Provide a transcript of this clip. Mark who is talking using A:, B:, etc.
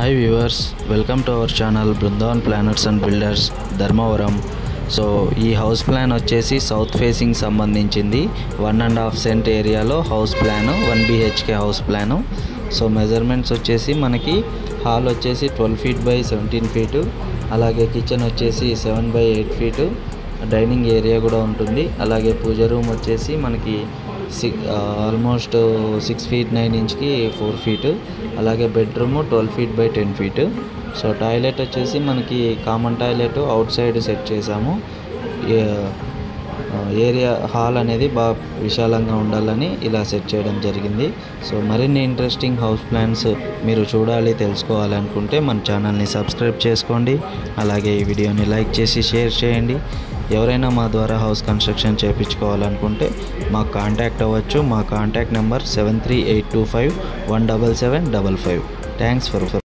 A: Hi viewers, welcome to our channel Brindavan planners and builders Dharmavaram. So ఈ house plan వచ్చేసి south facing సంబంధించింది. 1.5 cent ఏరియాలో house plan, 1 BHK house plan. So measurements వచ్చేసి మనకి hall వచ్చేసి 12 feet by 17 feet, అలాగే kitchen వచ్చేసి 7 by 8 feet, డైనింగ్ ఏరియా కూడా ఉంటుంది. అలాగే పూజ రూమ్ వచ్చేసి మనకి ఆల్మోస్ట్ 6 feet 9 inchకి 4 feet, అలాగే bedroom 12 feet by 10 feet. So toilet వచ్చేసి మనకి common toilet out side set చేసాము. ఏరియా హాల్ అనేది బాగా విశాలంగా ఉండాలని ఇలా సెట్ చేయడం జరిగింది. సో మరిన్ని ఇంట్రెస్టింగ్ హౌస్ ప్లాన్స్ మీరు చూడాలి, తెలుసుకోవాలనుకుంటే మన ఛానల్ని సబ్స్క్రైబ్ చేసుకోండి. అలాగే ఈ వీడియోని లైక్ చేసి షేర్ చేయండి. ఎవరైనా మా ద్వారా హౌస్ కన్స్ట్రక్షన్ చేయించుకోవాలనుకుంటే మాకు కాంటాక్ట్ అవ్వచ్చు. మా కాంటాక్ట్ నెంబర్ 7382517755. Thanks for